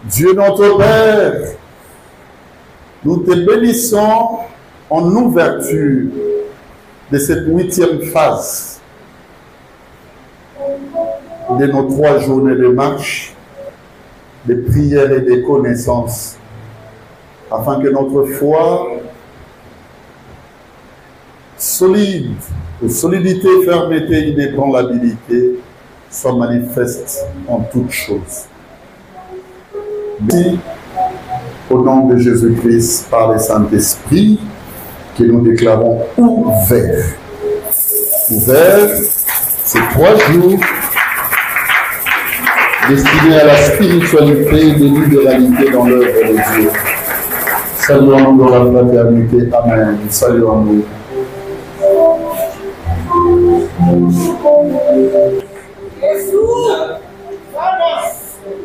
Dieu notre Père, nous te bénissons en ouverture de cette 8e phase de nos 3 journées de marche, de prière et de connaissance, afin que notre foi solide, de solidité, fermeté, inébranlabilité, soit manifeste en toutes choses. Merci au nom de Jésus-Christ par le Saint-Esprit que nous déclarons ouvert. Ouvert, ces 3 jours destinés à la spiritualité et de libéralité dans l'œuvre de Dieu. Saluons-nous dans la fraternité. Amen. Saluons-nous.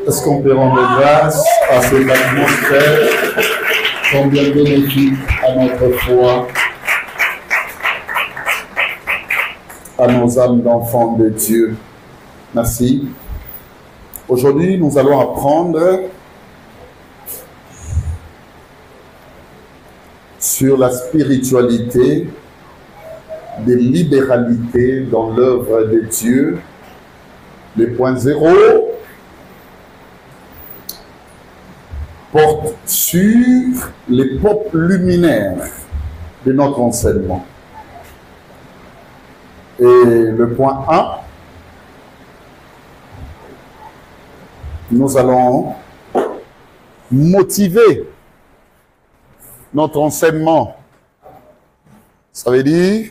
Est-ce qu'on peut rendre grâce à cette atmosphère combien bénéfique à notre foi, à nos âmes d'enfants de Dieu? Merci. Aujourd'hui, nous allons apprendre sur la spiritualité de libéralité dans l'œuvre de Dieu. Le point 0 porte sur les pop luminaires de notre enseignement. Et le point 1, nous allons motiver notre enseignement. Ça veut dire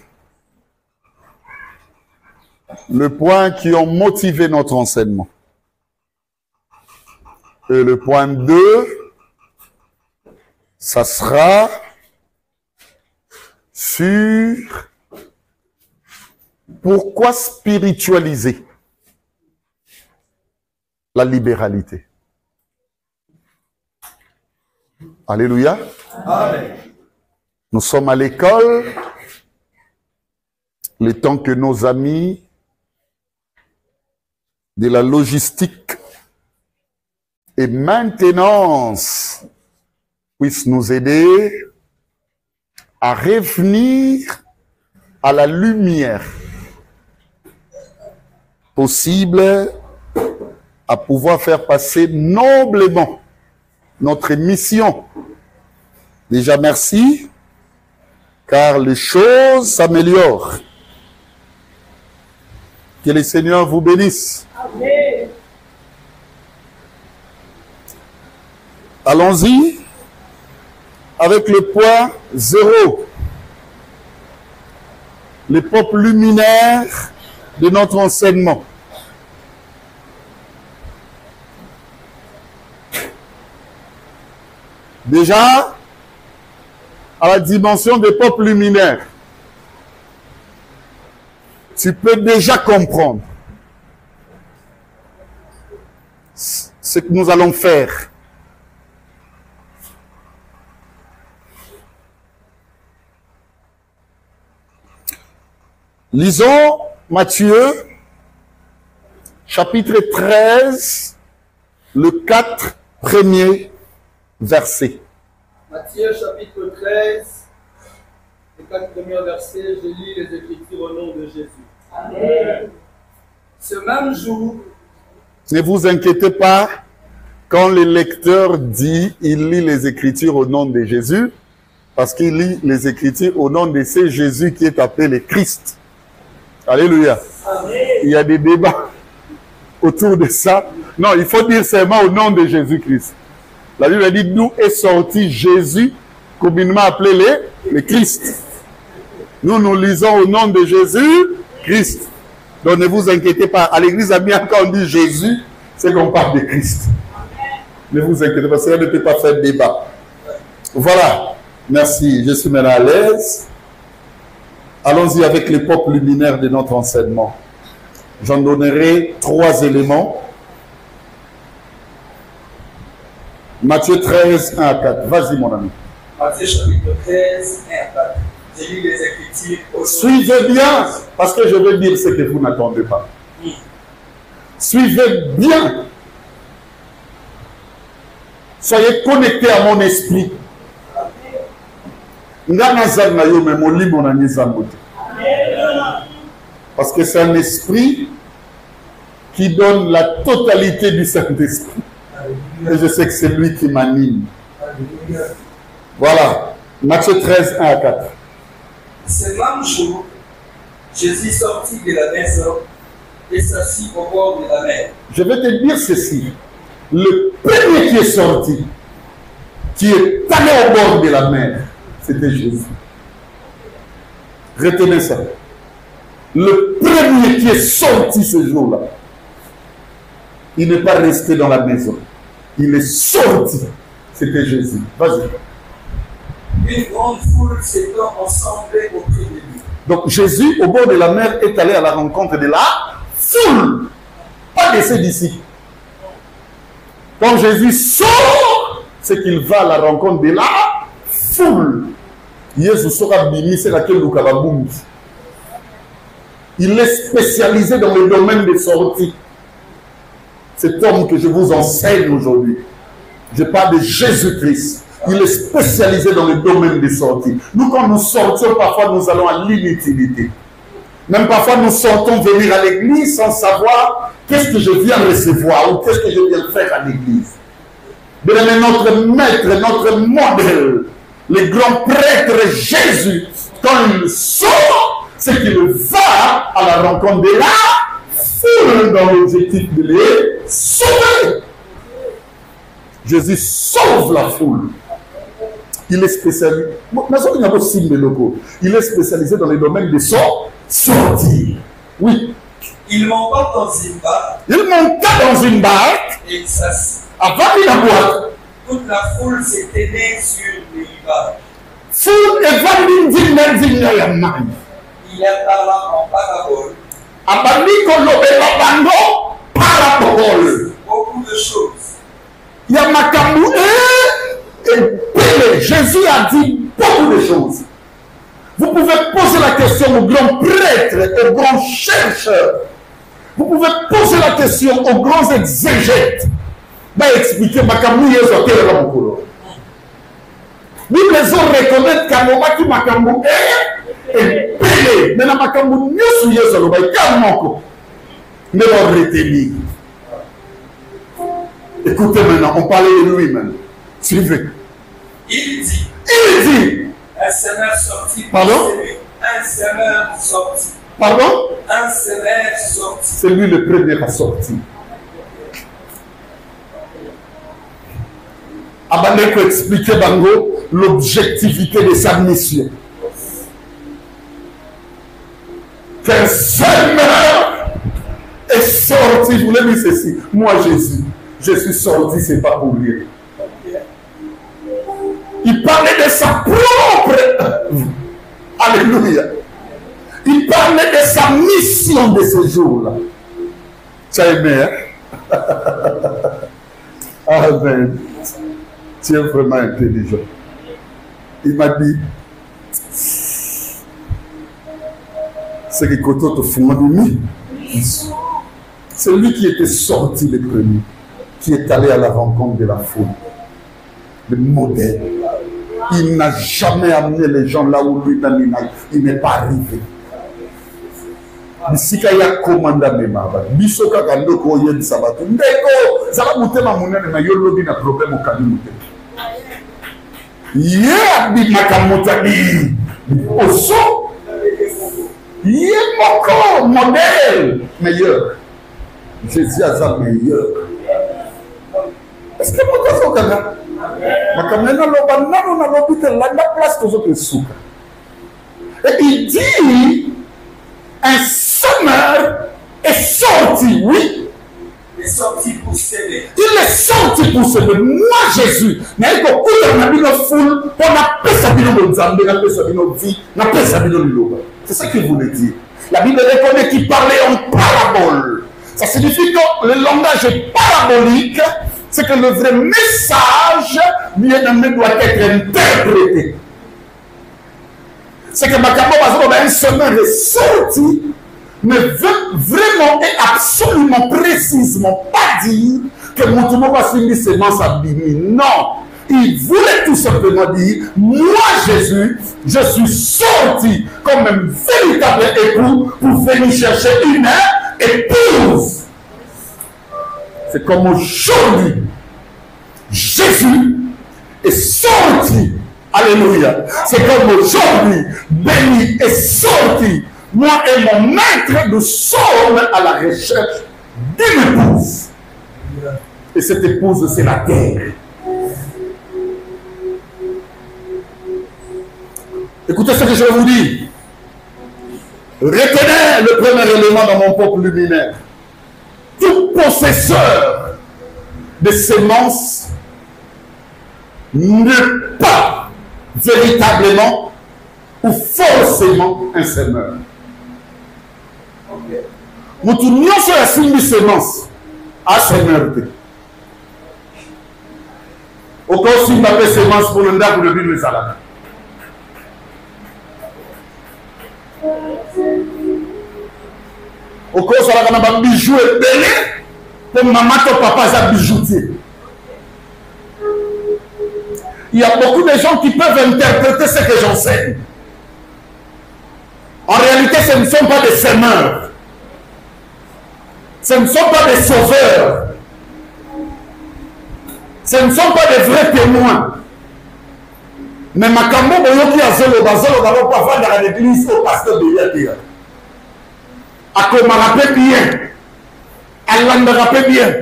le point qui ont motivé notre enseignement. Et le point 2, ça sera sur pourquoi spiritualiser la libéralité. Alléluia. Amen. Nous sommes à l'école, le temps que nos amis de la logistique et maintenance puissent nous aider à revenir à la lumière possible, à pouvoir faire passer noblement notre mission. Déjà merci, car les choses s'améliorent. Que le Seigneur vous bénisse. Amen. Allons-y avec le point 0. Les pop luminaires de notre enseignement. Déjà, à la dimension des pop luminaires, tu peux déjà comprendre ce que nous allons faire. Lisons Matthieu, chapitre 13, le 4 premiers versets. Matthieu, chapitre 13, les 4 premiers versets, je lis les Écritures au nom de Jésus. Amen. Ce même jour, ne vous inquiétez pas, quand le lecteur dit, il lit les Écritures au nom de Jésus, parce qu'il lit les Écritures au nom de ce Jésus qui est appelé le Christ. Alléluia. Amen. Il y a des débats autour de ça. Non, il faut dire seulement au nom de Jésus-Christ. La Bible dit, d'où est sorti Jésus, communément appelé le Christ. Nous, nous lisons au nom de Jésus-Christ. Donc ne vous inquiétez pas. À l'église amienne, quand on dit Jésus, c'est qu'on parle de Christ. Ne vous inquiétez pas, cela ne peut pas faire débat. Voilà. Merci. Je suis maintenant à l'aise. Allons-y avec les pop luminaires de notre enseignement. J'en donnerai 3 éléments. Matthieu 13, 1 à 4. Vas-y, mon ami. Matthieu chapitre 13, 1 à 4. Je lis les Écritures. Suivez bien, parce que je vais dire ce que vous n'attendez pas. Suivez bien Soyez connectés à mon esprit. Parce que c'est un esprit qui donne la totalité du Saint-Esprit. Et je sais que c'est lui qui m'anime. Voilà. Matthieu 13, 1 à 4. Ce même jour, Jésus sortit de la maison et s'assit au bord de la mer. Je vais te dire ceci. Le premier qui est sorti, qui est allé au bord de la mer, c'était Jésus. Retenez ça. Le premier qui est sorti ce jour-là, il n'est pas resté dans la maison. Il est sorti. C'était Jésus. Vas-y. Une grande foule s'étant ensemblée auprès de lui. Donc Jésus, au bord de la mer, est allé à la rencontre de la foule. Pas de ses disciples. Quand Jésus sort, c'est qu'il va à la rencontre de la foule. Jésus sera béni, c'est laquelle nous avons. Il est spécialisé dans le domaine des sorties. Cet homme que je vous enseigne aujourd'hui, je parle de Jésus-Christ. Il est spécialisé dans le domaine des sorties. Nous, quand nous sortons, parfois nous allons à l'inutilité. Même parfois nous sortons venir à l'église sans savoir qu'est-ce que je viens recevoir ou qu'est-ce que je viens faire à l'église. Mais notre maître, notre modèle, le grand prêtre Jésus, quand il sort, c'est qu'il va à la rencontre de la foule dans l'objectif de les sauver. Jésus sauve la foule. Il est spécialisé. Il est spécialisé dans les domaines de sortie. Oui. Il monta dans une barque. Il monta dans une barque. Et il s'assit. Avant de la boîte. Toute la foule s'éteignait sur le rivage. Foule et Il parla en parabole. Parabole. Beaucoup de choses. Il y a Makamou et Pélé. Jésus a dit beaucoup de choses. Vous pouvez poser la question aux grands prêtres, aux grands chercheurs. Vous pouvez poser la question aux grands exégètes. Va expliquer Makamou et Zoté Ramokolo. Nous les on reconnaître qu'Amoma qui Makamou et Pélé. Mais la Makamou mieux souillé sur le bail. Calmement. Mais on retenir. Écoutez maintenant, on parlait de lui maintenant. Suivez. Il dit. Un semeur sorti. Pardon? Un semeur sorti. Pardon? Un semeur sorti. C'est lui le premier à sortir. Abaneko expliquer Bango l'objectivité de sa mission. Qu'un semeur est sorti. Je voulais dire ceci. Moi, Jésus, je suis sorti, c'est pas pour lui. Il parlait de sa propre œuvre. Alléluia. Il parlait de sa mission de ce jour-là. Tu as aimé, hein? Amen. Tu es vraiment intelligent. Il m'a dit, c'est que Koto te fourni. C'est lui qui était sorti le premier, qui est allé à la rencontre de la foule. Le modèle. Il n'a jamais amené les gens là où lui-même il n'est pas arrivé. Bisika ya komanda memaba bisoka kando ko yen sabato ndeko zala mutema munene na yolobi na problème au kanimute ye bi makamuta bi oso ye moko modèle meilleur Jésus a ça meilleur. Est-ce que vous avez ça? Makamena lobanano na lobite la place que vous souka. Et il dit un semeur est sorti, oui. Il est sorti pour s'aider. Il est sorti pour s'aider. Moi, Jésus, mais il faut foule pour n'appeler sa vie de Nzambe, n'appeler sa vie de vie, n'appeler sa vie de l'Iloba. C'est ça qu'il voulait dire. La Bible reconnaît qu'il parlait en parabole. Ça signifie que le langage est parabolique, c'est que le vrai message, bien aimé, doit être interprété. C'est que Makabo un semeur est sorti, mais vraiment et absolument précisément pas dire que Moutoumou va signer semence à Bimi. Non. Il voulait tout simplement dire, moi Jésus, je suis sorti comme un véritable époux pour venir chercher une épouse. C'est comme aujourd'hui, Jésus est sorti. Alléluia. C'est comme aujourd'hui, béni est sorti. Moi et mon maître, nous sommes à la recherche d'une épouse. Et cette épouse, c'est la terre. Écoutez ce que je vais vous dire. Retenez le premier élément dans mon peuple luminaire. Tout possesseur de semences n'est pas véritablement ou forcément un semeur. Nous tournions sur la signe de semence à semeur. Au cas où il m'appelle semence pour le pour le but de salade. Au cas où il y a un bijou et belé, pour maman et papa, c'est un bijoutier. Il y a beaucoup de gens qui peuvent interpréter ce que j'enseigne. En réalité, ce ne sont pas des semeurs. Ce ne sont pas des sauveurs. Ce ne sont pas des vrais témoins. Mais Makambo Boyoki a Zolo Bazolo pas voir dans l'église au pasteur de Yatia. Ako m'a rappelé bien. Allah me rappelle bien.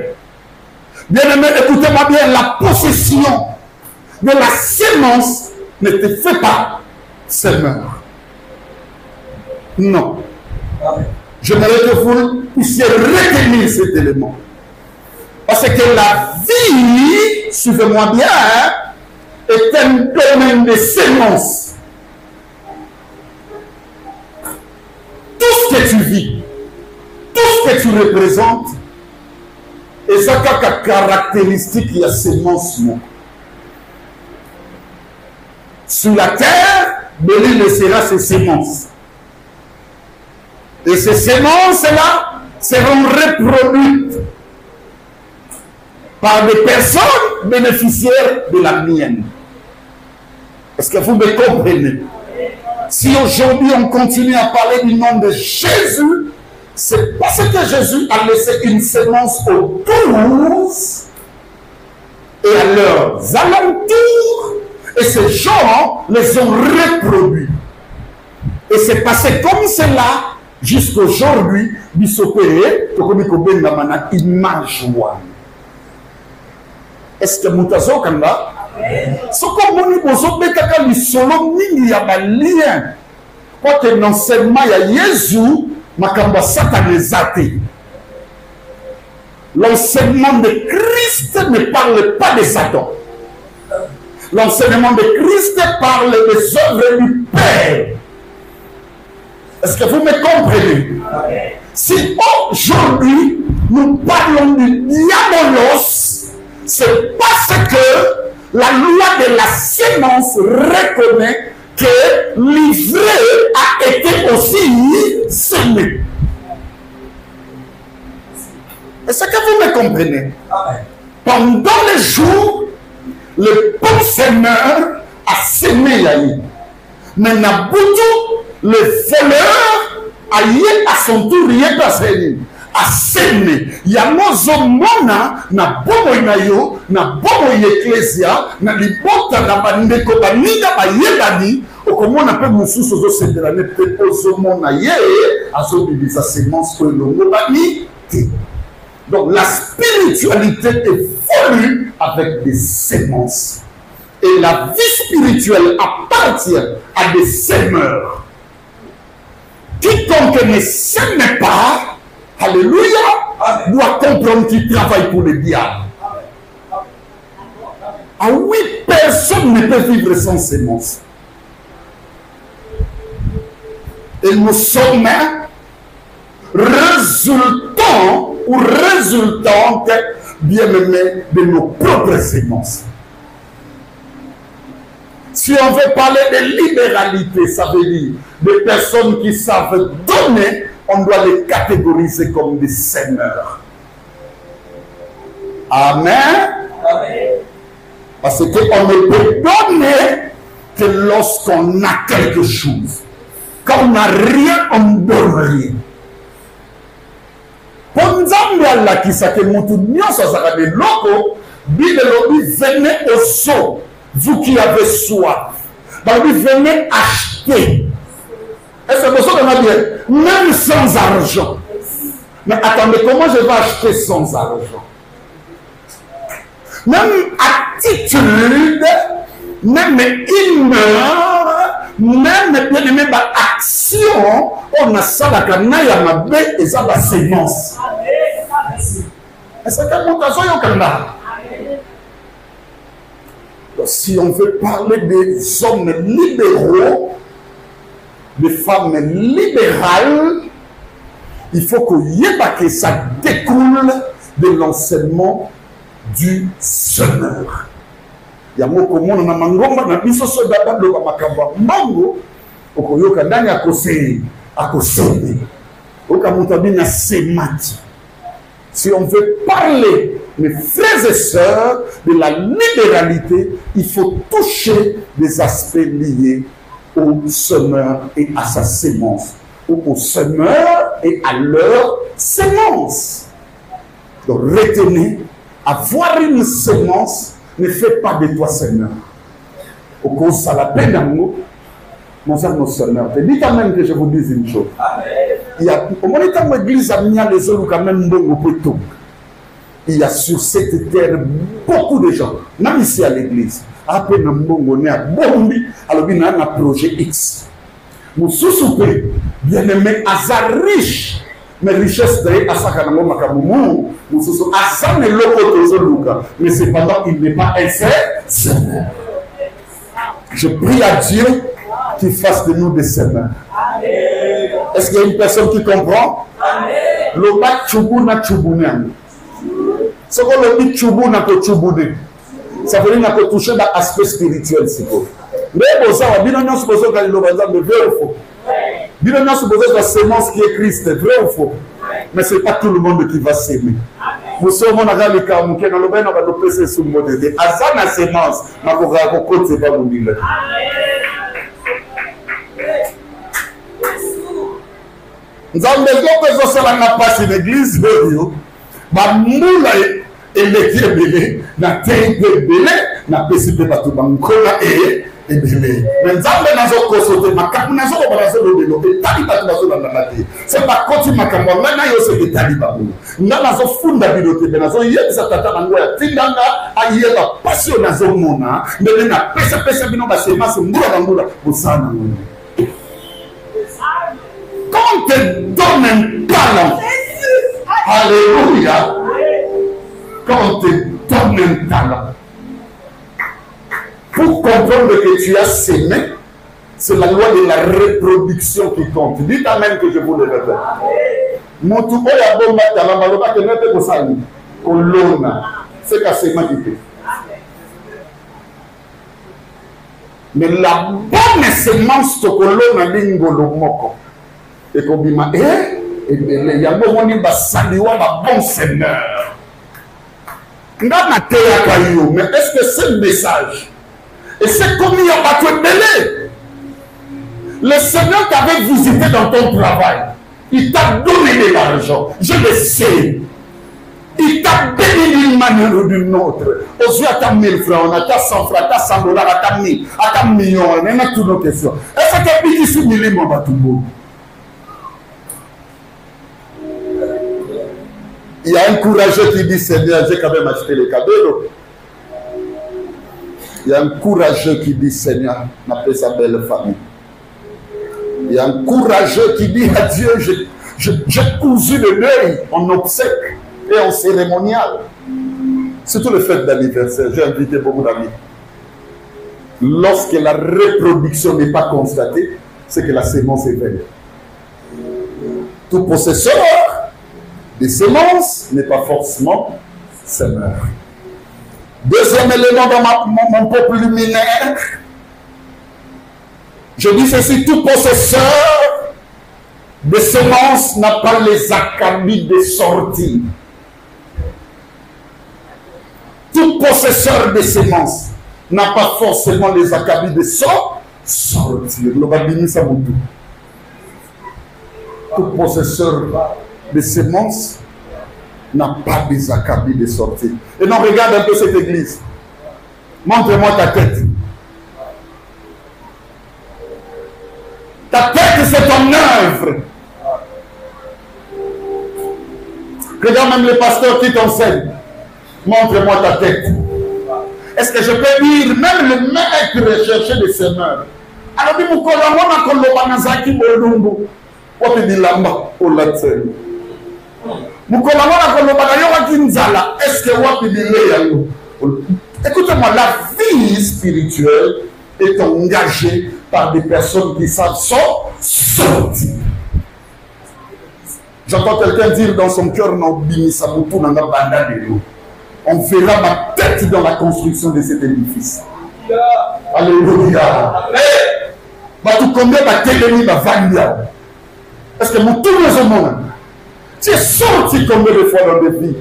Bien aimé, écoutez-moi bien, la possession de la sémence ne te fait pas semeur. Non. J'aimerais que vous puissiez retenir cet élément. Parce que la vie, suivez-moi bien, est un domaine de sémence. Tout ce que tu vis, tout ce que tu représentes, et ça a caractéristique, il y a sémence. Sur la terre, Béli laissera ses sémences. Et ces sémences-là seront reproduites par des personnes bénéficiaires de la mienne. Est-ce que vous me comprenez? Si aujourd'hui on continue à parler du nom de Jésus, c'est parce que Jésus a laissé une sémence aux 12 et à leurs alentours, et ces gens les ont reproduits. Et c'est passé comme cela jusqu'à aujourd'hui, est-ce que Moutazo Kanda? Ce qu'on besoin de solo mingi ya balien. Quand un enseignement ya Jésus, makamba satanisé. L'enseignement de Christ ne parle pas de Satan. L'enseignement de Christ parle des œuvres du Père. Est-ce que vous me comprenez? Si aujourd'hui nous parlons du diabolos, c'est parce que la loi de la sémence reconnaît que l'ivraie a été aussi semé. Est-ce que vous me comprenez? Pendant les jours, le bon semeur a semé Yahi. Mais Nabutu, le voleur, a yé à son tour, yé passé. A semé. Yamozo mona na bomo inayo, na bomo ecclesia, na libota na bandeko baninga bayebani, okomona pe mususu zo sendelane pe ozo mona ye, azo bibisa semence ko longo bani. Donc la spiritualité évolue avec des sémences. Et la vie spirituelle appartient à des semeurs. Quiconque ne sème pas, alléluia, doit comprendre qu'il travaille pour le diable. Ah oui, personne ne peut vivre sans sémence. Et nous sommes résultants ou résultantes, bien aimés, de nos propres sémences. Si on veut parler de libéralité, ça veut dire des personnes qui savent donner, on doit les catégoriser comme des semeurs. Amen. Amen. Parce qu'on ne peut donner que lorsqu'on a quelque chose. Quand on n'a rien, on ne donne rien. Pour nous Allah qui s'est monté bien sur sa de loco, venez au saut, vous qui avez soif. Venez acheter. Est-ce que vous savez bien? Même sans argent. Mais attendez, comment je vais acheter sans argent? Même attitude, même humeur, même bien aimé, action, on a ça la canaille à ma bête et ça la sémence. Est-ce que mon tazo yo kanda? Si on veut parler des hommes libéraux, des femmes libérales, il faut que ça découle de l'enseignement du semeur. Il y a moko mona na mangomba na biso so daba lo makamba mango okoyoka ndani akosebe okamuta bina semati. Si on veut parler, mes frères et sœurs, de la libéralité, il faut toucher des aspects liés au semeur et à sa sémence, ou au semeur et à leur sémence. Donc retenez, avoir une sémence ne fait pas de toi semeur. Au cause ça la peine d'amour, mon frère, nos semeurs. Dites quand même que je vous dise une chose. Il y a, au moment où l'église a mis les autres quand même bon au il y a sur cette terre beaucoup de gens, même ici à l'église. Après, on a bombi, alors il y a un projet X. Nous sous-soupez, bien aimé, hasard riche. Mais richesse de Asakanamo Makamoumou, nous sommes Asa ne l'autre, mais cependant il n'est pas un. Je prie à Dieu qu'il fasse de nous des semeurs. Est-ce qu'il y a une personne qui comprend? Le bas tchoubuna tchoubouna. Ce qu'on le dit tchoubouna que tchouboune. Ça veut dire qu'on touche l'aspect spirituel. Mais bon, ça va bien, on suppose qu'il y a de vrai ou faux. Bien, on suppose que la sémence qui est Christ est vrai ou faux. Mais ce n'est pas tout le monde qui va s'aimer. Nous sommes en train de faire le cas, nous allons le passer sous le mot de Dieu. À la sémence, nous allons côté, c'est pas mon dire. Nous avons besoin que ce soit la passe une église, et l'équipe belé, na tête belé, na pécipé pas tout bancola et belé. Mais nous avons consulté ma capunazo pour la zone de l'eau, et taliba tout dans la maté. C'est pas quand tu m'as camé, maintenant il y a ce que taliba. Nous avons funda biloté, nous avons yé ça tata mangoya, tindanga aïe la passion na zone mona, mais na pécipé bino ba c'est masse moula pour ça na. Quand on te donne un talent, alléluia. Quand on te donne un talent, pour comprendre que tu as sémé, c'est la loi de la reproduction qui compte. Dites amen que je vous le répète. Mon tout est bon talent, mais pas que n'importe quoi ça. Colonna, c'est qu'à sémé qui fait. Mais la bonne sémence de colonna lingolo moko et qu'on dit et il y a bon on dit basaliwa ba bon seigneur. Mais est-ce que c'est le message? Et c'est comme il y a pas de belé. Le Seigneur t'avait visité dans ton travail. Il t'a donné de l'argent. Je le sais. Il t'a béni d'une manière ou d'une autre. Aujourd'hui, à ta 1000 francs, on a ta 100 francs, ta 100 $, à ta 1000, à ta million, on a toutes nos questions. Est-ce que tu as dit que tu mon bateau? Il y a un courageux qui dit Seigneur, j'ai quand même acheté les cadeaux. Il y a un courageux qui dit Seigneur, m'appelle sa belle famille. Il y a un courageux qui dit à Dieu, j'ai cousu le deuil en obsèque et en cérémonial. Surtout le fête d'anniversaire, j'ai invité beaucoup d'amis. Lorsque la reproduction n'est pas constatée, c'est que la sémence est vaine. Tout possesseur des semences n'est pas forcément semeur. Deuxième élément dans mon peuple luminaire, je dis ceci, tout possesseur de semences n'a pas les acabits de sortie. possesseur des semences n'a pas forcément les acabits de sortir. Le babini Saboudou. Tout possesseur des semences n'a pas des acabits de sortir. Et non, regarde un peu cette église. Montre-moi ta tête. Ta tête, c'est ton œuvre. Regarde même les pasteurs qui t'enseignent. Montre-moi ta tête. Est-ce que je peux dire, même le maître recherché des semeurs. Alors, dit, est-ce que écoutez-moi, la vie spirituelle est engagée par des personnes qui savent sortir. J'entends quelqu'un dire dans son cœur, on verra ma tête dans la construction de cet édifice. Alléluia. Est-ce que mon tour de monde, tu es sorti combien de fois dans des vies?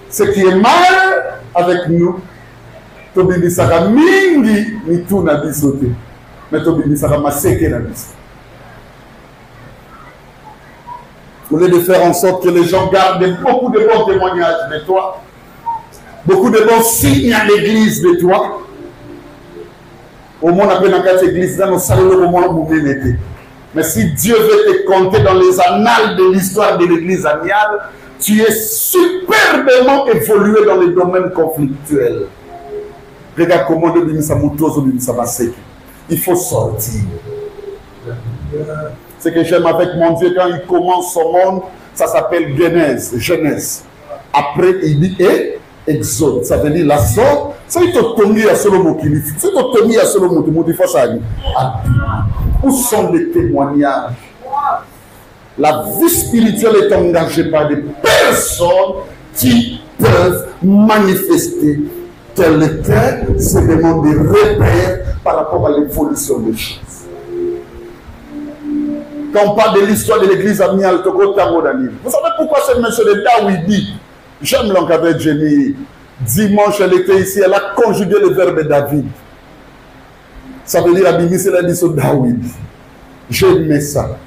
Ce qui est mal avec nous, Tobini Saka Mingi, ni tout n'a dit sauter. Mais Tobini Saka m'a séqué la vie. Au lieu de faire en sorte que les gens gardent beaucoup de bons témoignages de toi, beaucoup de bons signes à l'église de toi, au moins on a dans cette église, dans nos salons, au moins on l'été. Mais si Dieu veut te compter dans les annales de l'histoire de l'église amiale, tu es superbement évolué dans les domaines conflictuels. Regarde comment il faut sortir. Ce que j'aime avec mon Dieu, quand il commence son monde, ça s'appelle Genèse. Après, il dit Exode. Ça veut dire la sorte. C'est une à Solomon qui dit. C'est une à Solomon qui dit. Où sont les témoignages? La vie spirituelle est engagée par des personnes qui peuvent manifester tel était ce demande de repères par rapport à l'évolution des choses. Quand on parle de l'histoire de l'église amiale, vous savez pourquoi ce monsieur de Dawidi, j'aime l'encadrer de Jenny, dimanche elle était ici, elle a conjugué le verbe David. Ça veut dire Abimi, c'est la dit sur Dawidi. J'aimais ça.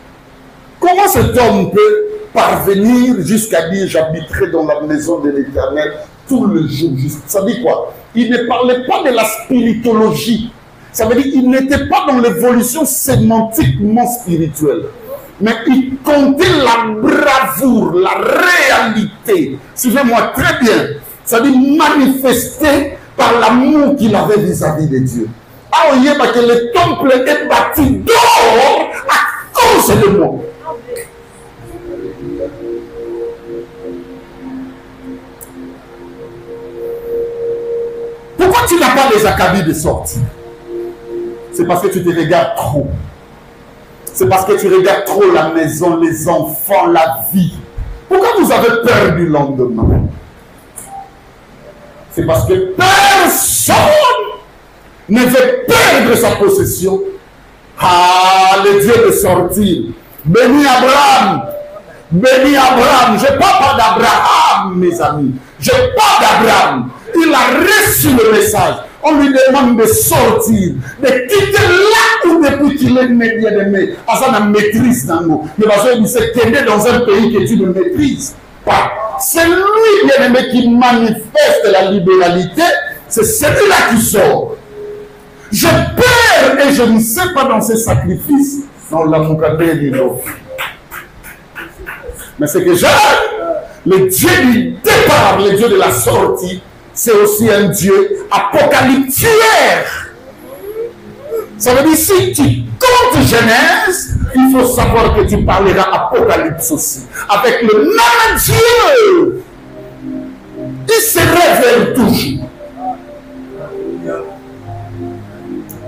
Comment cet homme peut parvenir jusqu'à dire j'habiterai dans la maison de l'Éternel tout le jour? Ça dit quoi? Il ne parlait pas de la spiritologie. Ça veut dire qu'il n'était pas dans l'évolution sémantiquement spirituelle. Mais il comptait la bravoure, la réalité. Suivez-moi très bien. Ça veut dire manifester par l'amour qu'il avait vis-à-vis de Dieu. Ah, oui, parce que le temple est bâti d'or à cause de moi. Pourquoi tu n'as pas les acabits de sortie? C'est parce que tu te regardes trop. C'est parce que tu regardes trop la maison, les enfants, la vie. Pourquoi vous avez peur du lendemain? C'est parce que personne ne veut perdre sa possession. Ah, le Dieu de sortir. Béni Abraham. Béni Abraham. Je ne parle pas d'Abraham, mes amis. Je parle d'Abraham. Il a reçu le message. On lui demande de sortir, de quitter là où depuis qu'il est bien-aimé. Parce qu'on a maîtrise dans nous. Mais parce qu'il s'est tendu dans un pays que tu ne maîtrises pas. C'est lui, bien-aimé, qui manifeste la libéralité. C'est celui-là qui sort. Je perds et je ne sais pas dans ces sacrifices. Non, la moukabe mais c'est que j'aime le Dieu du départ, le Dieu de la sortie. C'est aussi un Dieu apocalyptière. Ça veut dire si tu comptes Genèse, il faut savoir que tu parleras Apocalypse aussi. Avec le même Dieu. Il se révèle toujours.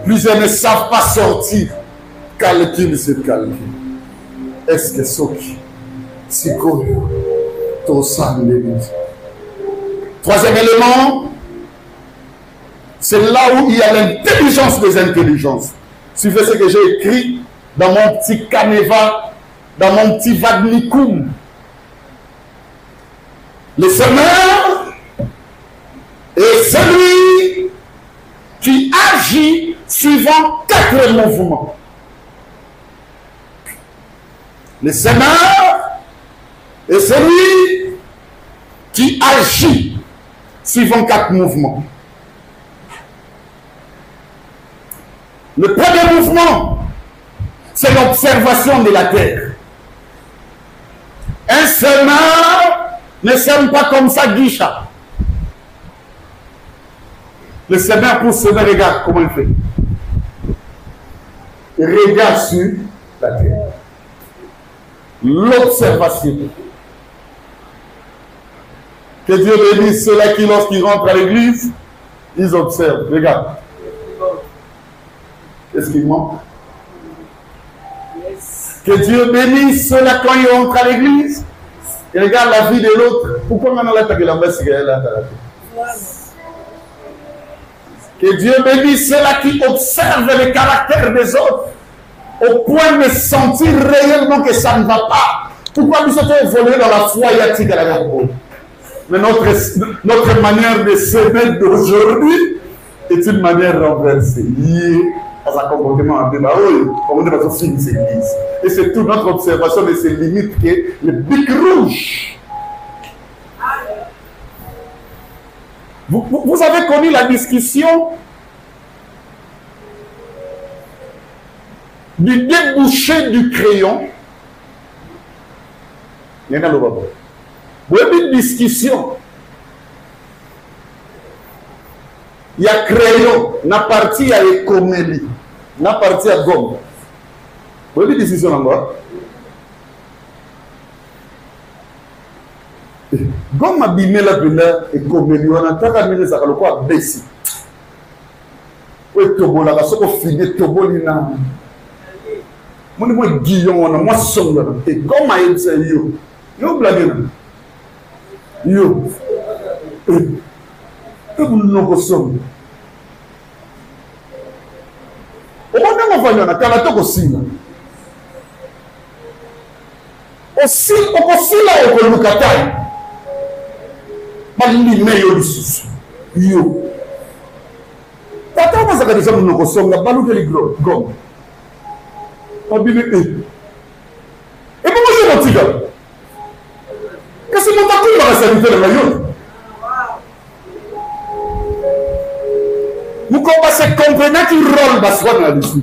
Plusieurs ne savent pas sortir. Calcul sur calcul. Est-ce que Soki, Siko, Tosan, Troisième élément, c'est là où il y a l'intelligence des intelligences. Suivez ce que j'ai écrit dans mon petit canevas, dans mon petit vadnikoum. Le semeur est celui agit suivant 4 mouvements. Le semeur est celui qui agit suivant 4 mouvements. Le premier mouvement, c'est l'observation de la terre. Un semeur ne sème pas comme ça, guicha. Le semeur pour semer, regarde comment il fait. Il regarde sur la terre. L'observation. Que Dieu bénisse ceux-là qui, lorsqu'ils rentrent à l'église, ils observent. Regarde. Excuse-moi. Que Dieu bénisse ceux-là quand ils rentrent à l'église. Ils regardent la vie de l'autre. Pourquoi maintenant là, tu as que la messe là? Que Dieu bénisse ceux-là qui observent le caractère des autres au point de sentir réellement que ça ne va pas. Pourquoi nous sommes évolués dans la foi yatique à la garde? Mais notre manière de s'aimer d'aujourd'hui est une manière renversée. Dans un comportement un peu et c'est toute notre observation de ces limites qui est le bic rouge. Vous avez connu la discussion du débouché du crayon. Il y a une discussion. Il y a crayon, n'a parti à écomélie, n'a parti à gomme. Vous avez une décision encore? Gomme abîmé la belle écomélie, on a tant d'amener ça, le quoi baisser. Oui, tobo là, parce qu'on finit tobo lina. Moi, Guillaume, on a moi sombre. Et comme à ça, yo blague. Yo. Vous n'avez pas sombre. On va voir quand on a aussi. Aussi, on aussi là au Kolukataï. Malini meilleur du sous. Yo. Tata, on va dire que nous sommes là, balou de l'iglo, gomme. On dit, et pourquoi je m'en tire? Qu'est-ce que mon tatou va rester le maillot? Vous commencez à comprendre qu'il rôle dans la discussion.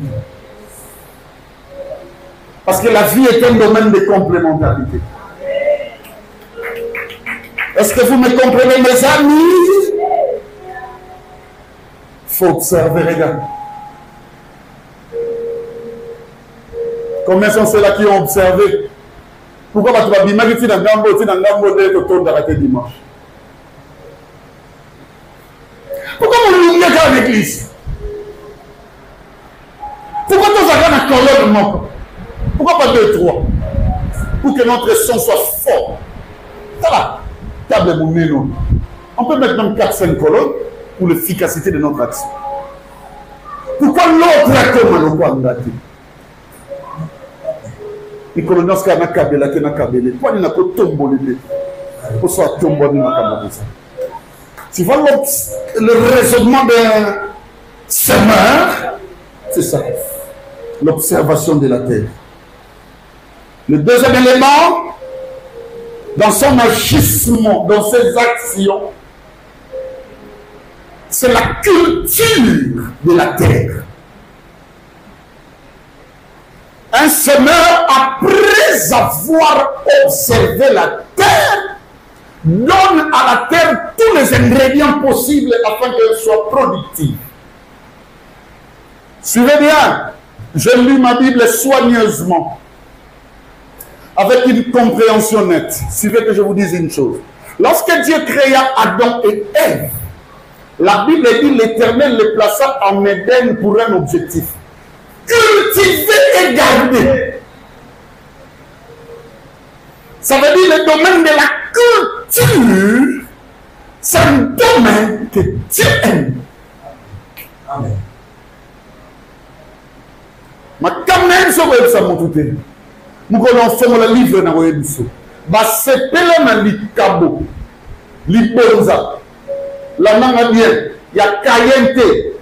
Parce que la vie est un domaine de complémentarité. Est-ce que vous me comprenez, mes amis? Il faut observer, regarde. Combien sont ceux-là qui ont observé? Pourquoi tu vas m'imaginer dans le gambo autour de la tête dimanche? Pourquoi on nous met dans l'église? Pourquoi nous avons un colonne manquant? Pourquoi pas 2, 3? Pour que notre son soit fort. Ça va. Table mon mélo. On peut mettre même 4, 5 colonnes pour l'efficacité de notre action. Pourquoi l'autre a comme le roi d'Athènes? Les colonies qui ont kabela qui ont kabela. Pourquoi ils n'ont pas tombé? Pour ça tombé dans la kabela. Tu vois le raisonnement d'un semeur, c'est ça, l'observation de la terre. Le deuxième élément, dans son agissement, dans ses actions, c'est la culture de la terre. Un semeur, après avoir observé la terre, donne à la terre tous les ingrédients possibles afin qu'elle soit productive. Suivez bien, je lis ma Bible soigneusement, avec une compréhension nette. Suivez que je vous dise une chose. Lorsque Dieu créa Adam et Ève, la Bible dit l'Éternel les plaça en Éden pour un objectif. Cultiver et garder. Ça veut dire le domaine de la culture, c'est un domaine que Dieu aime. Amen. Ma caméra se voit ça mon tout est. Nous connaissons le livre dans le livre. Bah c'est pele li kabo, li bonza, la nanga bien, ya kayente.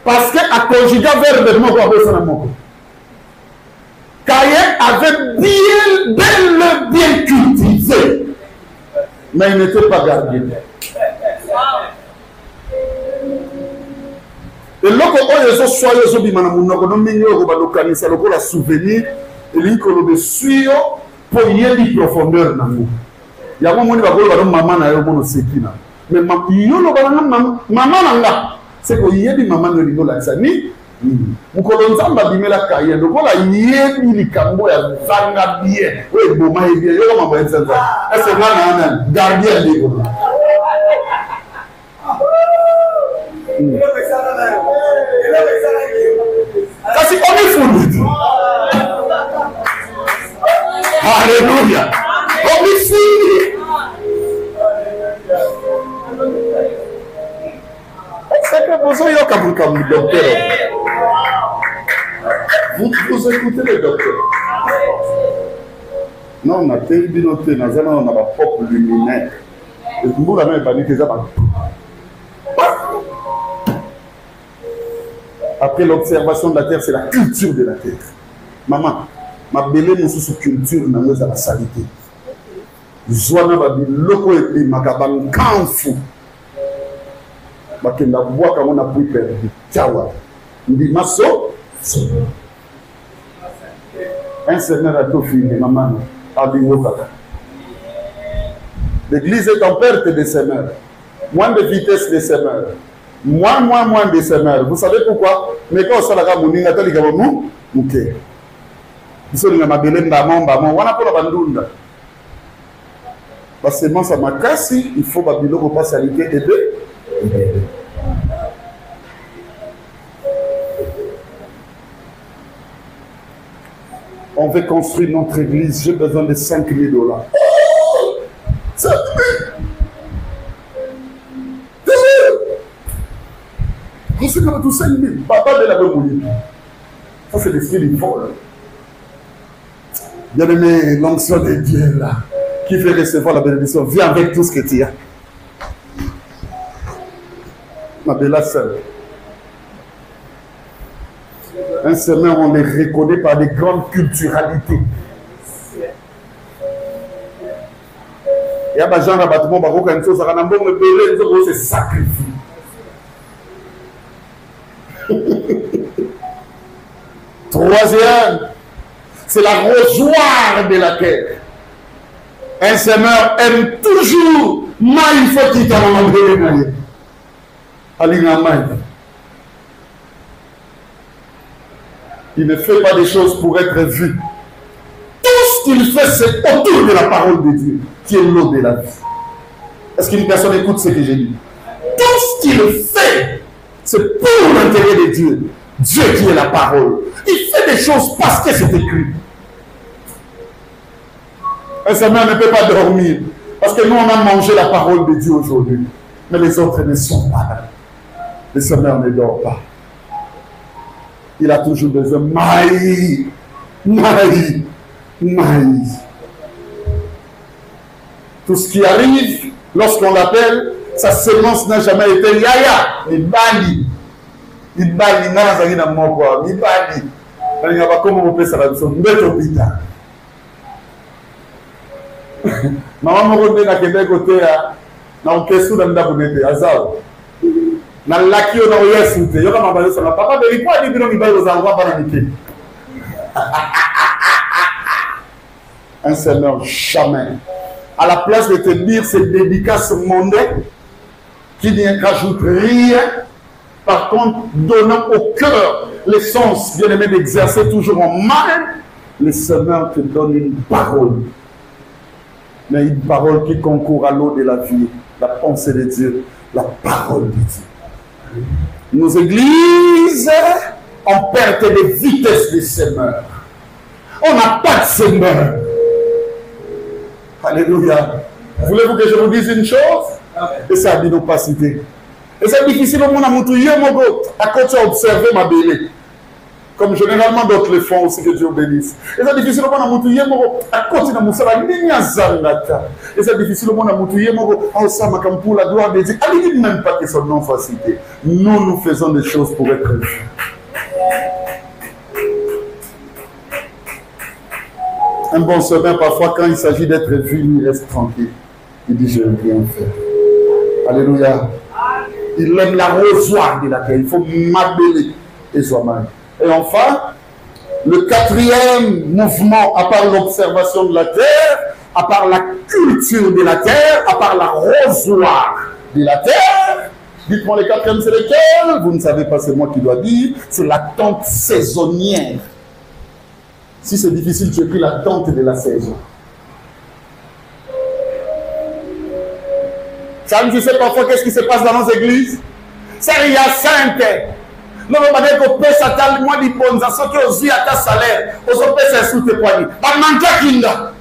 Parce qu'à conjuguer vers le mot, Caïn avait bien cultivé, mais il n'était pas gardé. Et lorsque on soyez souvenir, il y a pour y aller profondeur. Il y a un moment où maman n'a pas de séquina. Mais maman c'est que y a des mamans de l'Indo Latsani. Vous connaissez pas bien la carrière. Donc on a yé ni cambo ya zanga bien. Oui, bon ma bien. Yo ma bonne ça. Est-ce que là gardien de ko. Kasi on est fou. Alléluia. On est fou. C'est que vous avez comme docteur. Vous écoutez le docteur. Non, on a tellement noté, on a un propre luminaire. Et vous avez même pas dit que ça va. Après l'observation de la terre, c'est la culture de la terre. Maman, ma belle est sous culture, dans la saleté. Zoana va dire, loco et puis ma cabane canfou. Bakenda bois comme on a pu perdre. Tiawa. Il dit Masso. Un seigneur a tout fini, maman. L'église est en perte de semeurs. Moins de vitesse de semeurs. Moins de semeurs. Vous savez pourquoi? Mais quand on s'en a mouni, on a dit que vous mouké. Vous savez, on a dit que on a pas la bandunda. Parce que moi, ça m'a cassé. Il faut que Babylone repasse à l'idée et de. On veut construire notre église, j'ai besoin de 5 000 $. 5 000 $. C'est comme tout 5 000. Papa de la bonne. Ça, c'est l'esprit du vol. Bien aimé, l'onction de Dieu là, qui fait recevoir la bénédiction, viens avec tout ce que tu as. Ma belle sœur. Un semeur, on les reconnaît par des grandes culturalités. Il y a des gens qui se sacrifient. Troisième, c'est la rosoire de la terre. Un semeur aime toujours, mais il faut qu'il t'en envoie. Il ne fait pas des choses pour être vu. Tout ce qu'il fait, c'est autour de la parole de Dieu, qui est l'eau de la vie. Est-ce qu'une personne écoute ce que j'ai dit? Tout ce qu'il fait, c'est pour l'intérêt de Dieu. Dieu qui est la parole. Il fait des choses parce que c'est écrit. Un semeur ne peut pas dormir. Parce que nous, on a mangé la parole de Dieu aujourd'hui. Mais les autres ne sont pas là. Le semeur ne dort pas. Il a toujours besoin de maïs. Tout ce qui arrive, lorsqu'on l'appelle, sa semence n'a jamais été yaya. Il bali. Il bali. Comment on peut ça? Maman m'a dit que je côté na okesu na ndabunete azao na lakio na oyesute yoka mabazo sana papa de quoi dit bino mibazo za ngwa bana nité. Un seigneur jamais. À la place de te dire ces dédicaces mondaines qui n'y rajoutent rien, par contre donnant au cœur l'essence bien aimé d'exercer toujours en main, le Seigneur te donne une parole. Mais une parole qui concourt à l'eau de la vie, la pensée de Dieu, la parole de Dieu. Nos églises ont perte de vitesse de semeurs. On n'a pas de semeurs. Alléluia. Voulez-vous que je vous dise une chose? Et ça a dit nos pas citer. Et c'est difficile au monde à mon à côté observer ma belle. Comme généralement d'autres le font aussi, que Dieu bénisse. Et c'est difficile pour nous à côté de nous, ça va et c'est difficile pour nous pour la gloire de Dieu. Allez, même pas que son nom soit cité. Nous faisons des choses pour être vus. Un bon sauveur, parfois, quand il s'agit d'être vu, il reste tranquille. Il dit, je vais rien faire. Alléluia. Il aime la l'arrosoir de la terre. Il faut m'abeler et soit mal. Et enfin, le quatrième mouvement, à part l'observation de la terre, à part la culture de la terre, à part l'arrosoir de la terre, dites-moi les quatrièmes, c'est lesquels? Vous ne savez pas, c'est moi qui dois dire. C'est la tente saisonnière. Si c'est difficile, tu écris la tente de la saison. Ça, tu sais parfois qu'est-ce qui se passe dans nos églises? C'est il y a 5 ans. Non, mais pas dire que pèse à tal mois d'Iponza, ce qui aussi à ta salaire, aux autres pèse sous tes poignets. Pas manquer kinda.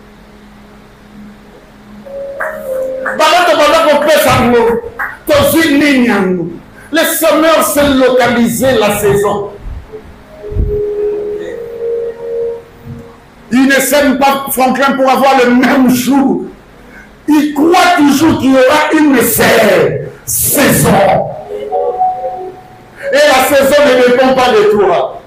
Les semeurs se localiser la saison. Ils ne sèment pas Franklin pour avoir le même jour. Ils croient toujours qu'il y aura une saison. Et la saison ne dépend pas de toi.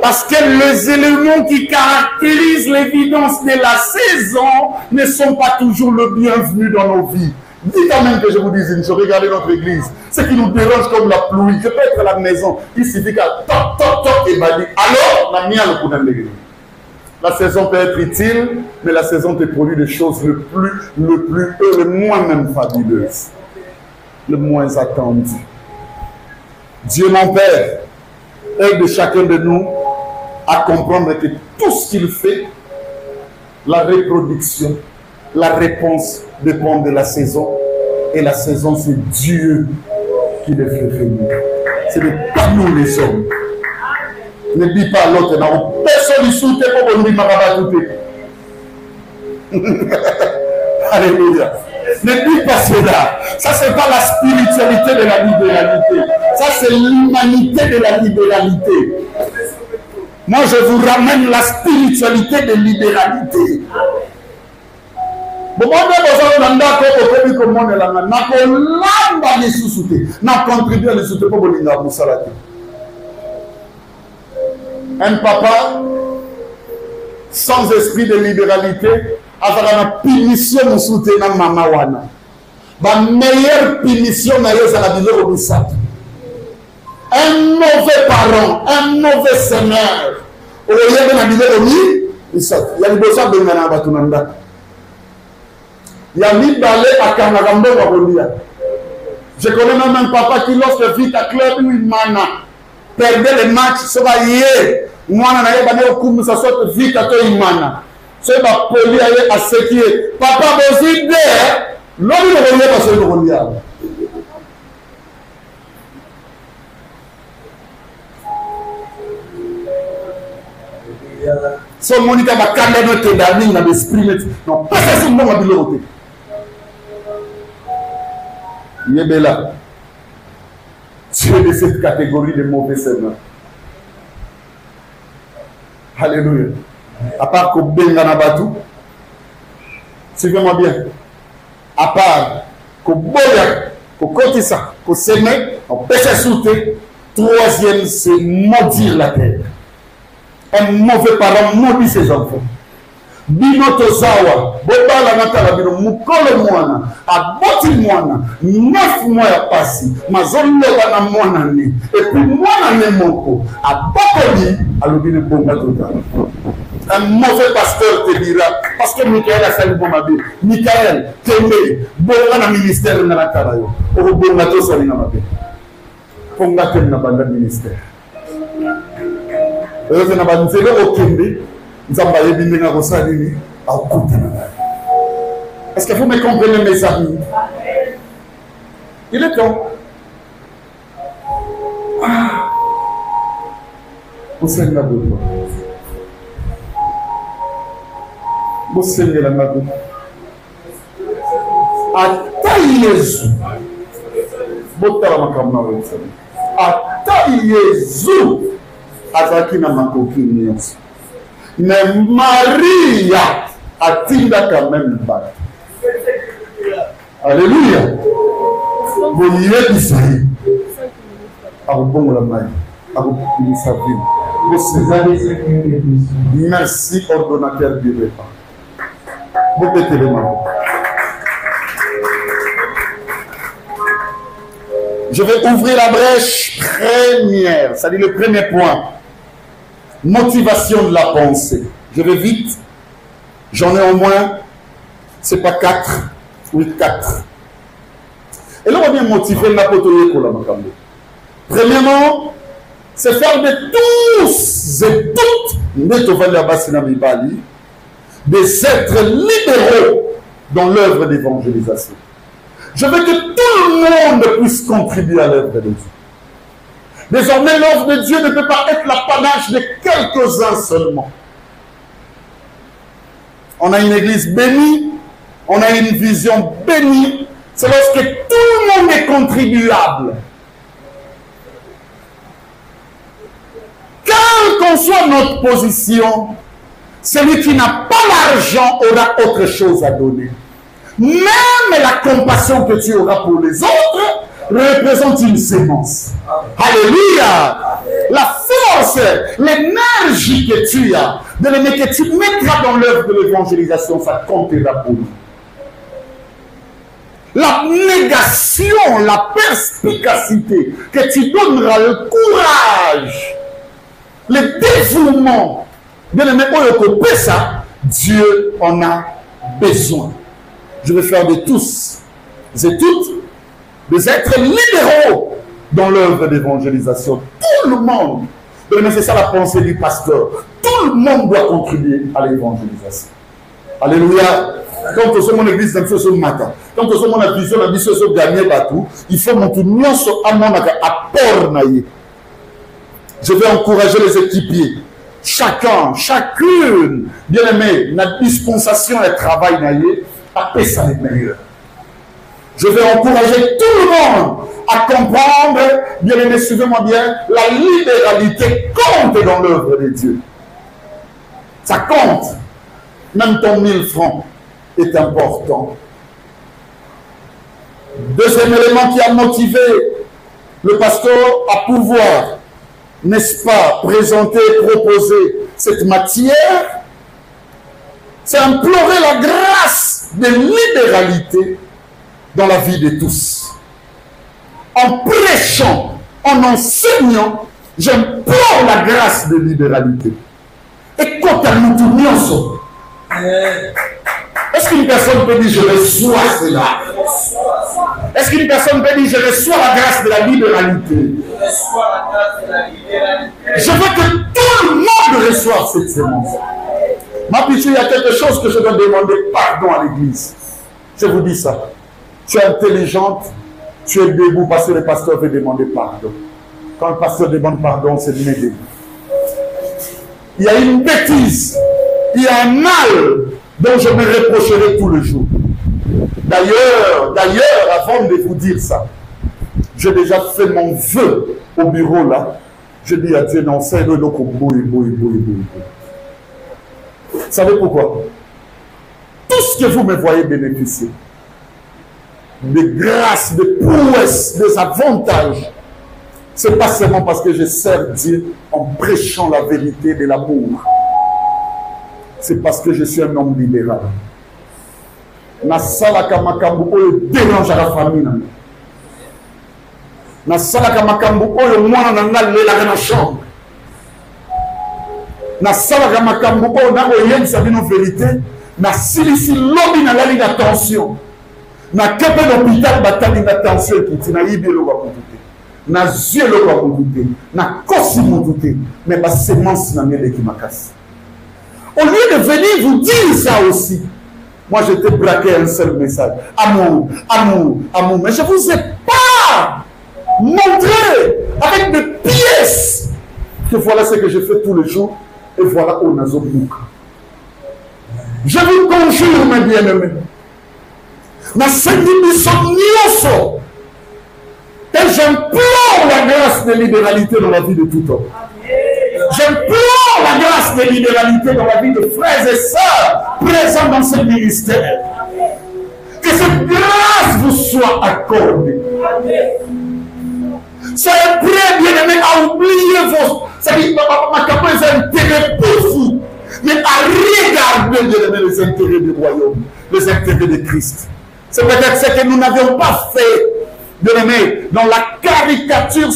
Parce que les éléments qui caractérisent l'évidence de la saison ne sont pas toujours le bienvenu dans nos vies. Dites quand même que je vous dise une chose, regardez notre église. Ce qui nous dérange comme la pluie, je peux être à la maison, il suffit qu'à toc, toc, toc, et bah dit, alors, la mienne le coup de l'église. La saison peut être utile, mais la saison te produit des choses le moins même fabuleuses, le moins attendu. Dieu mon Père aide chacun de nous à comprendre que tout ce qu'il fait, la reproduction, la réponse dépend de la saison. Et la saison, c'est Dieu qui le fait venir. Ce n'est pas nous les hommes. Ne dis pas à l'autre, non, personne ne soutient pour nous, alléluia. Ne dis pas cela. Ça, ce n'est pas la spiritualité de la libéralité. Ça, c'est l'humanité de la libéralité. Moi, je vous ramène la spiritualité de libéralité. Bon, moi, je un papa sans esprit de libéralité a une punition de soutenir maman wana. La meilleure punition c'est la biloko bisatu. Un mauvais parent, un mauvais seigneur. Au lieu de la biloko bisatu, il y a des besoins de ngana batunanda. Il y a mis balé à Kanagambo Wabolia. Je connais même un papa qui lorsque vit à club où il mana perdait les matchs, ça va y aller. Moi, je n'ai pas de ça soit vite à toi, il mana. C'est ma poli à ce qui est. Papa, vous êtes there. L'homme ne revient pas sur le Rolia. Son moniteur va calmer notre dernier dans l'esprit. Non, pas ça, c'est le moment de l'autre. Yébela, tu es de cette catégorie de mauvais seigneurs. Alléluia. À part que Bengana Batou, suivez-moi bien. À part que Boya, que Kotissa, que Sémé, on pêche sauter. Troisième, c'est maudire la terre. Un mauvais parent maudit ses enfants. Binoto Zawa, Bobala Natala Bino, Mukole Mwana, Aboti Mwana, 9 mois à passer, Mazolo Bana Mwana ni, et puis Mwana Nemoko, Abokoli, Alobine Bonga Total. Un mauvais pasteur te dira, parce que Michael a sali Bomabi, Michael, Tembe, Bonga na ministère na Nakarayo, Oro Bonga to sali na Mabe, Bonga Tem na Banda ministère. Et na Banda Zelo Okembe. Est-ce que vous me comprenez, mes amis? Il est temps. Vous savez la boue. Vous savez la boue. À taille Jésus. Vous savez la boue. ata Yesu azaki na makoki nyonso. Mais Maria atinda quand même bato. Alléluia. Boyebisa ye. Akobongola mai. Akobimisa vino. Merci ordonnateur du repas. Je vais ouvrir la brèche première, c'est-à-dire le premier point. Motivation de la pensée. Je vais vite. J'en ai au moins, c'est pas 4, oui 4. Et là, on va bien motiver la potoye pour la makambo. Premièrement, c'est faire de tous et toutes des êtres libéraux dans l'œuvre d'évangélisation. Je veux que tout le monde puisse contribuer à l'œuvre de Dieu. Désormais, l'œuvre de Dieu ne peut pas être l'apanage de quelques-uns seulement. On a une église bénie, on a une vision bénie. C'est lorsque tout le monde est contribuable. Quelle qu'en soit notre position, celui qui n'a pas l'argent aura autre chose à donner. Même la compassion que tu auras pour les autres représente une sémence. Alléluia. La force, l'énergie que tu as, que tu mettras dans l'œuvre de l'évangélisation, ça comptera pour nous. La négation, la perspicacité que tu donneras, le courage, le dévouement, bien aimé, Dieu en a besoin. Je vais faire de tous et toutes des êtres libéraux dans l'œuvre d'évangélisation. Tout le monde, c'est ça la pensée du pasteur, tout le monde doit contribuer à l'évangélisation. Alléluia. Quand on mon église dans ce matin, quand on mon vision, la vision sur gagner partout, il faut mon tour sur à mon apport naïe. Je vais encourager les équipiers. Chacun, chacune, bien aimé, notre dispensation et travail naïe, à paix ça les meilleurs. Je vais encourager tout le monde à comprendre, bien aimé, suivez-moi bien, la libéralité compte dans l'œuvre de Dieu. Ça compte. Même ton 1000 francs est important. Deuxième élément qui a motivé le pasteur à pouvoir, n'est-ce pas, présenter, proposer cette matière, c'est implorer la grâce de libéralité dans la vie de tous. En prêchant, en enseignant, j'implore la grâce de libéralité. Et quand nous tournions, est-ce qu'une personne peut dire je reçois cela? Est-ce qu'une personne peut dire je reçois la grâce de la libéralité? Je veux que tout le monde reçoive cette sémence. Ma petite, il y a quelque chose que je dois demander pardon à l'église. Je vous dis ça. Tu es intelligente, tu es debout parce que le pasteur veut demander pardon. Quand le pasteur demande pardon, c'est bien debout. Il y a une bêtise, il y a un mal dont je me reprocherai tout le jour. D'ailleurs, avant de vous dire ça, j'ai déjà fait mon vœu au bureau là. Je dis à Dieu, non, c'est le loco. Vous savez pourquoi? Tout ce que vous me voyez bénéficier, des grâces, des prouesses, des avantages, ce n'est pas seulement parce que je sers Dieu en prêchant la vérité de l'amour. C'est parce que je suis un homme libéral. Nasalaka makambu oyo dérange à la famille. Nasalaka makambu oyo mwana nanga lela na chambre. Nasalaka makambu oyo na oyemisa bino vérité. Na silisi lobi na lali na tension. Na kepe l'hôpital batali na tension kiti na yibi lo ba kututé. Na zye lo ba kututé. Na kosi mututé. Mais ba semence na mele ki makasi. Au lieu de venir vous dire ça aussi, moi je t'ai braqué un seul message. Amour, amour, amour. Mais je ne vous ai pas montré avec des pièces que voilà ce que je fais tous les jours et voilà où nous sommes. Je vous conjure, mes bien-aimés, et j'implore la grâce de libéralité dans la vie de tout homme. J'implore la grâce de libéralité dans la vie de frères et sœurs présents dans ce ministère. Que cette grâce vous soit accordée. Soyez prêts, bien-aimés, à oublier vos intérêts pour vous, mais à regarder, bien-aimés, les intérêts du royaume, les intérêts de Christ. C'est peut-être ce que nous n'avions pas fait, bien-aimés, dans la caricature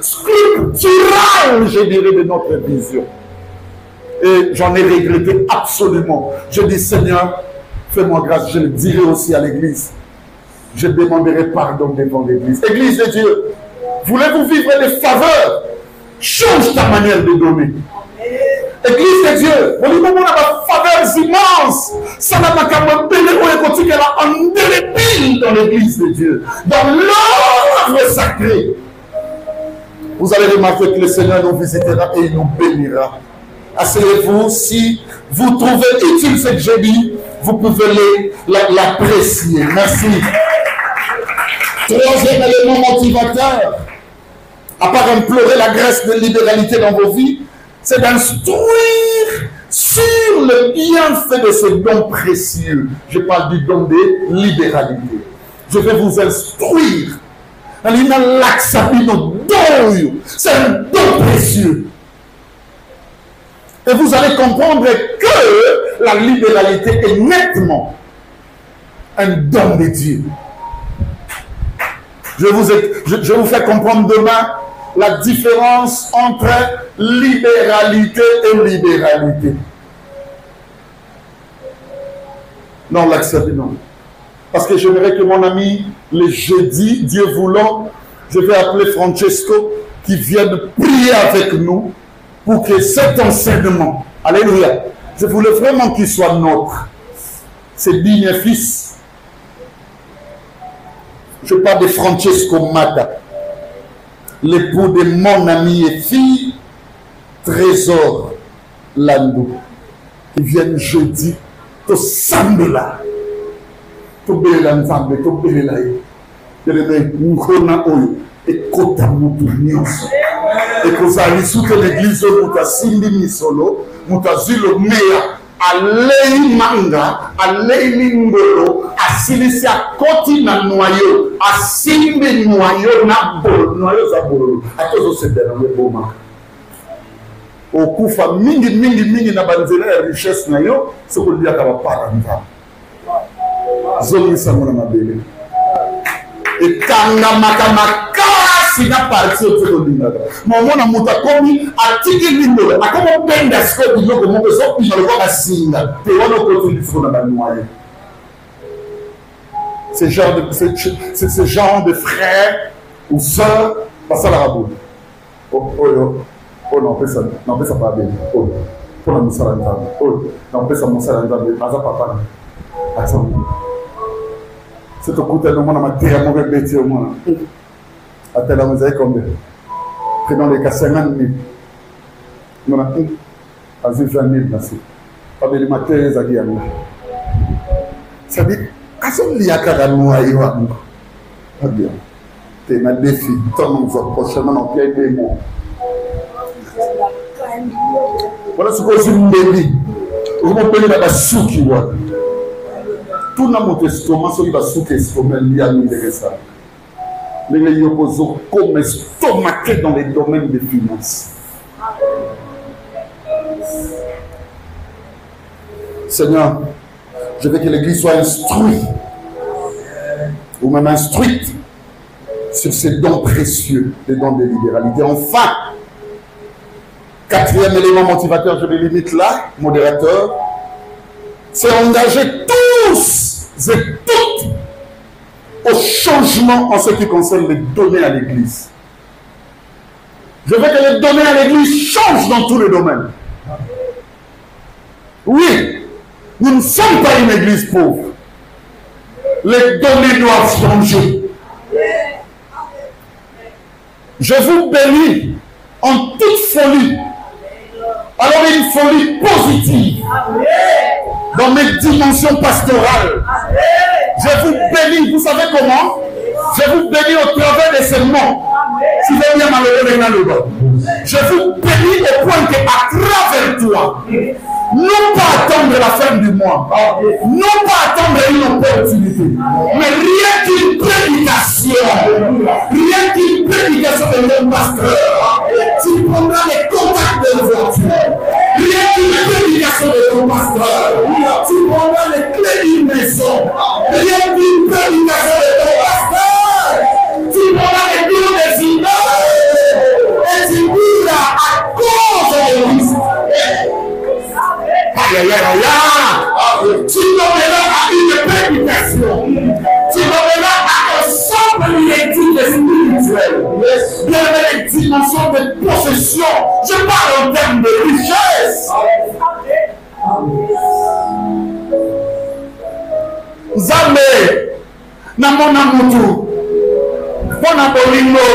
sculpturale, je dirais, de notre vision. Et j'en ai regretté absolument. Je dis, Seigneur, fais-moi grâce. Je le dirai aussi à l'église. Je demanderai pardon devant l'église. Église de Dieu, voulez-vous vivre des faveurs? Change ta manière de donner. Église de Dieu, vous avez des faveurs immenses. Ça n'a pas qu'à me payer en délébile dans l'église de Dieu, dans l'œuvre sacrée. Vous allez remarquer que le Seigneur nous visitera et il nous bénira. Asseyez-vous, si vous trouvez utile ce que j'ai dit, vous pouvez l'apprécier. Merci. Troisième élément motivateur, à part implorer la grâce de libéralité dans vos vies, c'est d'instruire sur le bienfait de ce don précieux. Je parle du don de libéralité. Je vais vous instruire. C'est un don précieux. Et vous allez comprendre que la libéralité est nettement un don de Dieu. Je vous fais comprendre demain la différence entre libéralité et libéralité. Non, l'accepte non. Parce que j'aimerais que mon ami, le jeudi, Dieu voulant, je vais appeler Francesco, qui vienne prier avec nous pour que cet enseignement, alléluia, je voulais vraiment qu'il soit nôtre. C'est digne fils. Je parle de Francesco Mata, l'époux de mon ami et fille, Trésor Landou, qui viennent jeudi, to sambela, to bela nzambe, to bela ye, nkona oyo, et kota mutu nyonso. Et que vous allez soutenir l'église, vous avez simbi misolo, vous avez le meilleur. Alei manga, alei lingolo, asilisi akoti na noyau, asimbi noyau na bolo, noyau za bolo, atozo sebera le boma. Okufa mingi na banzela ya richesse na yo, c'est qu'on dit à ta parenta. Zoli samona mabele. Et kanga makamaka sina parti au tout le monde. Mon a mutakomi atiki lindo. A comment benda ce que nous comme ça puis le voir singa. Te wana ko tu faut na noyer. Ce genre de frères ou sœurs passe à la raboule. Oh non, ça pas bien. Oh, pour la moussa l'entendre. Oh, non, ça moussa l'entendre. Pas papa. Attends. C'est au côté de mon amateur, mon bébé, au moins. Attends, la vous avez combien? Prenons les cas 50 000. Nous avons 20 000, merci. Pas de matin, les amis. Ça dit, quand on lit à Karanou, il y a un bien. C'est un défi. Tant nous avons prochainement en pied des mots. Voilà ce que c'est un bébé. Vous m'appelez la souki. Tout le monde est estomac, il va souquer l'estomac, il y a une ça. Les opposants comme estomaqués dans les domaines des finances. Seigneur, je veux que l'Église soit instruite, ou même instruite, sur ces dons précieux, les dons de libéralité. Enfin, quatrième élément motivateur, je le limite là, modérateur, c'est engager tous et toutes au changement en ce qui concerne les données à l'Église. Je veux que les données à l'Église changent dans tous les domaines. Oui, nous ne sommes pas une Église pauvre. Les données doivent changer. Je vous bénis en toute folie. Alors une folie positive dans mes dimensions pastorales. Je vous bénis, vous savez comment? Je vous bénis au travers de ce mot. Si vous bien malheureux dans le bas. Je vous bénis au point qu'à travers toi, non pas attendre la fin du mois, non pas attendre une opportunité, mais rien qu'une prédication de mon pasteur, tu prendras les contacts de voiture, rien qu'une prédication de ton pasteur, tu prendras les clés d'une maison, rien qu'une prédication de ton pasteur, tu prendras les clés des immeubles, et tu diras à cause de Christ. Tu nommeras à une prédication. Tu nommeras à un simple étude spirituelle. Bien les dimensions de possession. Je parle en termes de richesse. Zambé, Namona Moutou, Pona Bolingo,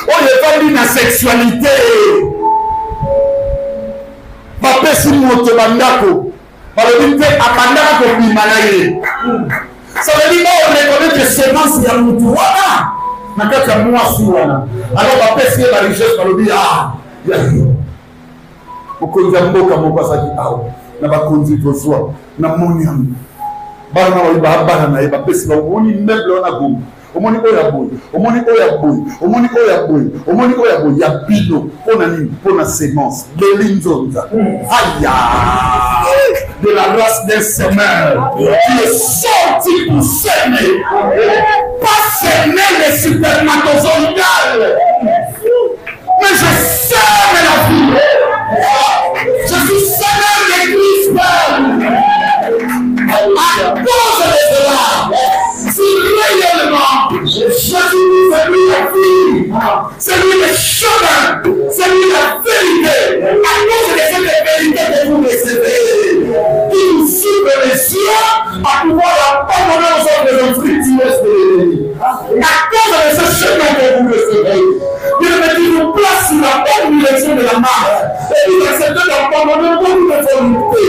on est dans la sexualité. Bapesi moto bandako balobi te akandaka kobima na ye. Ça veut dire qu'on reconnaît que semence ya mutu wana na kati ya mwasi wana. Alors bapesi ye ba richesse balobi mokonzi ya mboka moko asaki awa na bakonzi tozwa na moni yango bana oyiba bana na ye bapesi baomoni meuble wana gomo omoni oya boy omoni oya boy omoni oya boy omoni oya boy ya bino pona nini pona semence de l'inzonza aya de la race d'un semeur qui est sorti pour s'aimer, pas s'aimer les supermatozoïdales, mais je sème la vie, je suis semeur de Christ. À cause de cela, si réellement Jésus c'est lui la vie, c'est lui le chemin, c'est lui la vérité, à cause de cette vérité que vous recevez, il nous ouvre les yeux à pouvoir abandonner aux autres fructueuses de l'ennemi. À cause de ce chemin que vous recevez, il nous place sur la bonne direction de la marche et il accepte d'abandonner beaucoup de volonté.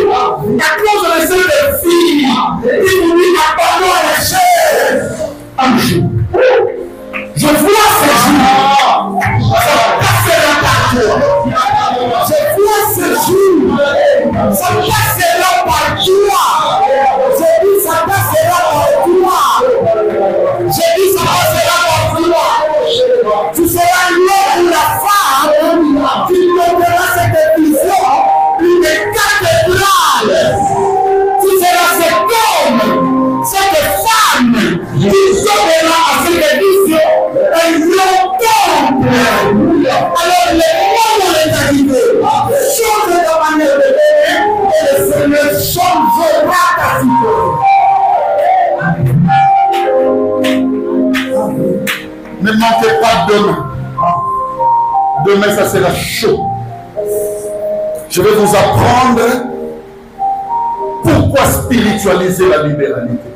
À cause de cette fille, il nous dit abandon à la chair. Un jour, je vois ces jours, ça passera par toi. Je vois ces jours, ça passera par toi. J'ai dit ça passera par toi. J'ai dit ça passera par toi. Tu seras l'homme ou la femme qui donneras cette vision, une cathédrale. Tu seras cet homme, cette femme qui donnera à cette vision un grand temple. Alors les moments est arrivé, change de manière de vivre et le Seigneur changera ta situation. Ne manquez pas demain. Demain, ça sera chaud. Je vais vous apprendre pourquoi spiritualiser la libéralité.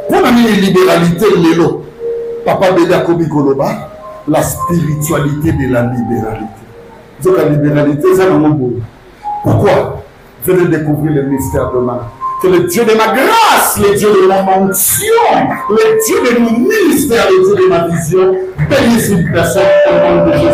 Pour la libéralité, l'élo. Papa Béda Kobi Koloba, la spiritualité de la libéralité. Donc la libéralité, c'est un mot. Pourquoi? Venez découvrir le mystère de ma. C'est le Dieu de ma grâce, le Dieu de mon onction, le Dieu de mon ministère, le Dieu de ma vision. Bénisse une personne au nom de Jésus.